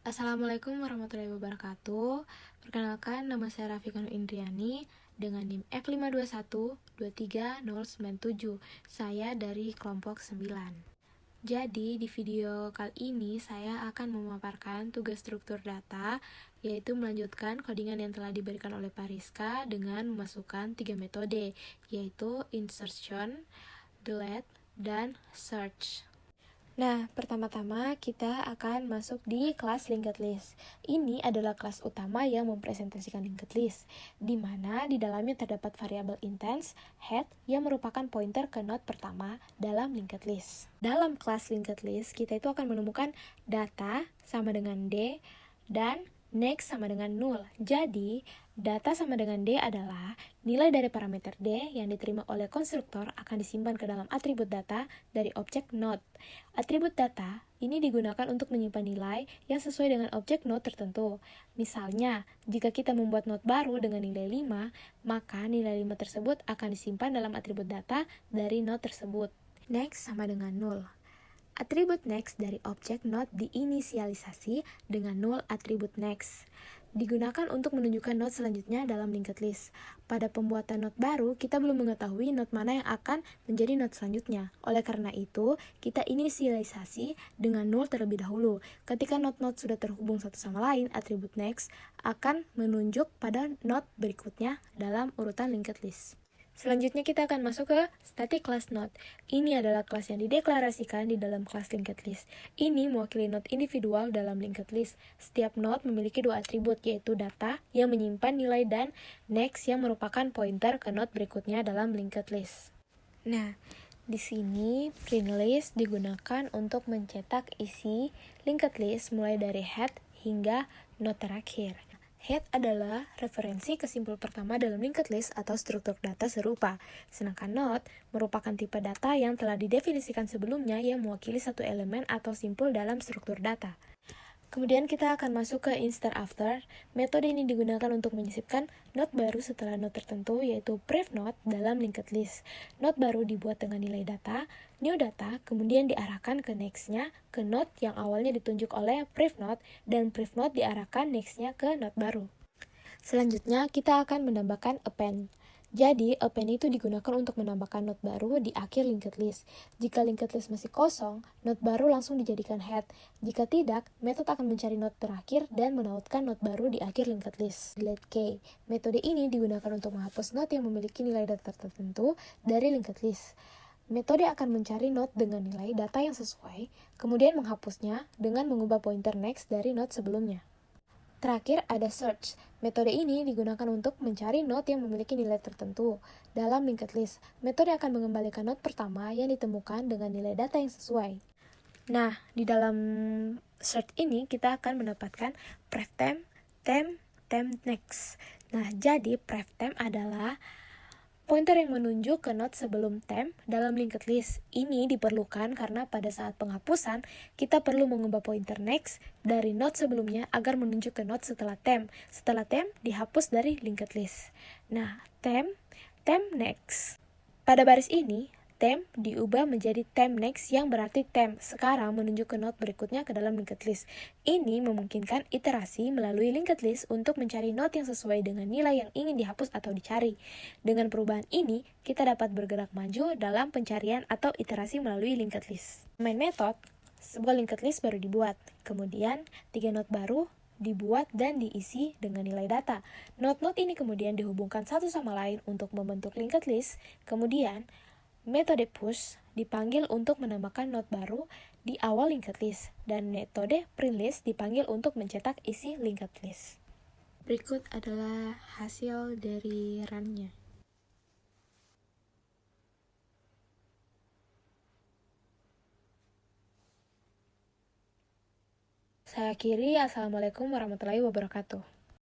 Assalamualaikum warahmatullahi wabarakatuh. Perkenalkan, nama saya Rafiqah Indriani dengan NIM F521-23097. Saya dari kelompok 9. Jadi, di video kali ini saya akan memaparkan tugas struktur data, yaitu melanjutkan codingan yang telah diberikan oleh Pariska dengan memasukkan 3 metode, yaitu insertion, delete, dan search. Nah, pertama-tama kita akan masuk di kelas linked list. Ini adalah kelas utama yang mempresentasikan linked list, di mana di dalamnya terdapat variabel intens, head, yang merupakan pointer ke node pertama dalam linked list. Dalam kelas linked list, kita itu akan menemukan data sama dengan D, dan next sama dengan 0. Jadi, data sama dengan D adalah nilai dari parameter D yang diterima oleh konstruktor akan disimpan ke dalam atribut data dari objek node. Atribut data ini digunakan untuk menyimpan nilai yang sesuai dengan objek node tertentu. Misalnya, jika kita membuat node baru dengan nilai 5, maka nilai 5 tersebut akan disimpan dalam atribut data dari node tersebut. Next sama dengan 0. Atribut next dari objek node diinisialisasi dengan 0 atribut next. Digunakan untuk menunjukkan node selanjutnya dalam linked list. Pada pembuatan node baru, kita belum mengetahui node mana yang akan menjadi node selanjutnya. Oleh karena itu, kita inisialisasi dengan 0 terlebih dahulu. Ketika node-node sudah terhubung satu sama lain, atribut next akan menunjuk pada node berikutnya dalam urutan linked list. Selanjutnya kita akan masuk ke static class node. Ini adalah kelas yang dideklarasikan di dalam kelas linked list. Ini mewakili node individual dalam linked list. Setiap node memiliki dua atribut, yaitu data yang menyimpan nilai dan next yang merupakan pointer ke node berikutnya dalam linked list. Nah, di sini print list digunakan untuk mencetak isi linked list mulai dari head hingga node terakhir. Head adalah referensi ke simpul pertama dalam linked list atau struktur data serupa, sedangkan node merupakan tipe data yang telah didefinisikan sebelumnya yang mewakili satu elemen atau simpul dalam struktur data. Kemudian kita akan masuk ke insert after. Metode ini digunakan untuk menyisipkan node baru setelah node tertentu, yaitu pref node dalam linked list. Node baru dibuat dengan nilai data, new data, kemudian diarahkan ke next-nya ke node yang awalnya ditunjuk oleh pref node, dan pref node diarahkan next-nya ke node baru. Selanjutnya, kita akan menambahkan append. Jadi, append itu digunakan untuk menambahkan node baru di akhir linked list. Jika linked list masih kosong, node baru langsung dijadikan head. Jika tidak, metode akan mencari node terakhir dan menautkan node baru di akhir linked list. Delete key. Metode ini digunakan untuk menghapus node yang memiliki nilai data tertentu dari linked list. Metode akan mencari node dengan nilai data yang sesuai, kemudian menghapusnya dengan mengubah pointer next dari node sebelumnya. Terakhir ada search. Metode ini digunakan untuk mencari node yang memiliki nilai tertentu. Dalam linked list, metode akan mengembalikan node pertama yang ditemukan dengan nilai data yang sesuai. Nah, di dalam search ini kita akan mendapatkan pref temp, temp next. Nah, jadi pref temp adalah pointer yang menunjuk ke node sebelum temp dalam linked list. Ini diperlukan karena pada saat penghapusan, kita perlu mengubah pointer next dari node sebelumnya agar menunjuk ke node setelah temp. Setelah temp, dihapus dari linked list. Nah, temp next. Pada baris ini, temp diubah menjadi temp next yang berarti temp sekarang menunjuk ke node berikutnya ke dalam linked list. Ini memungkinkan iterasi melalui linked list untuk mencari node yang sesuai dengan nilai yang ingin dihapus atau dicari. Dengan perubahan ini, kita dapat bergerak maju dalam pencarian atau iterasi melalui linked list. Main method, sebuah linked list baru dibuat. Kemudian, 3 node baru dibuat dan diisi dengan nilai data. Node-node ini kemudian dihubungkan satu sama lain untuk membentuk linked list. Kemudian, metode push dipanggil untuk menambahkan node baru di awal linked list, dan metode print list dipanggil untuk mencetak isi linked list. Berikut adalah hasil dari run-nya. Saya akhiri, Assalamualaikum warahmatullahi wabarakatuh.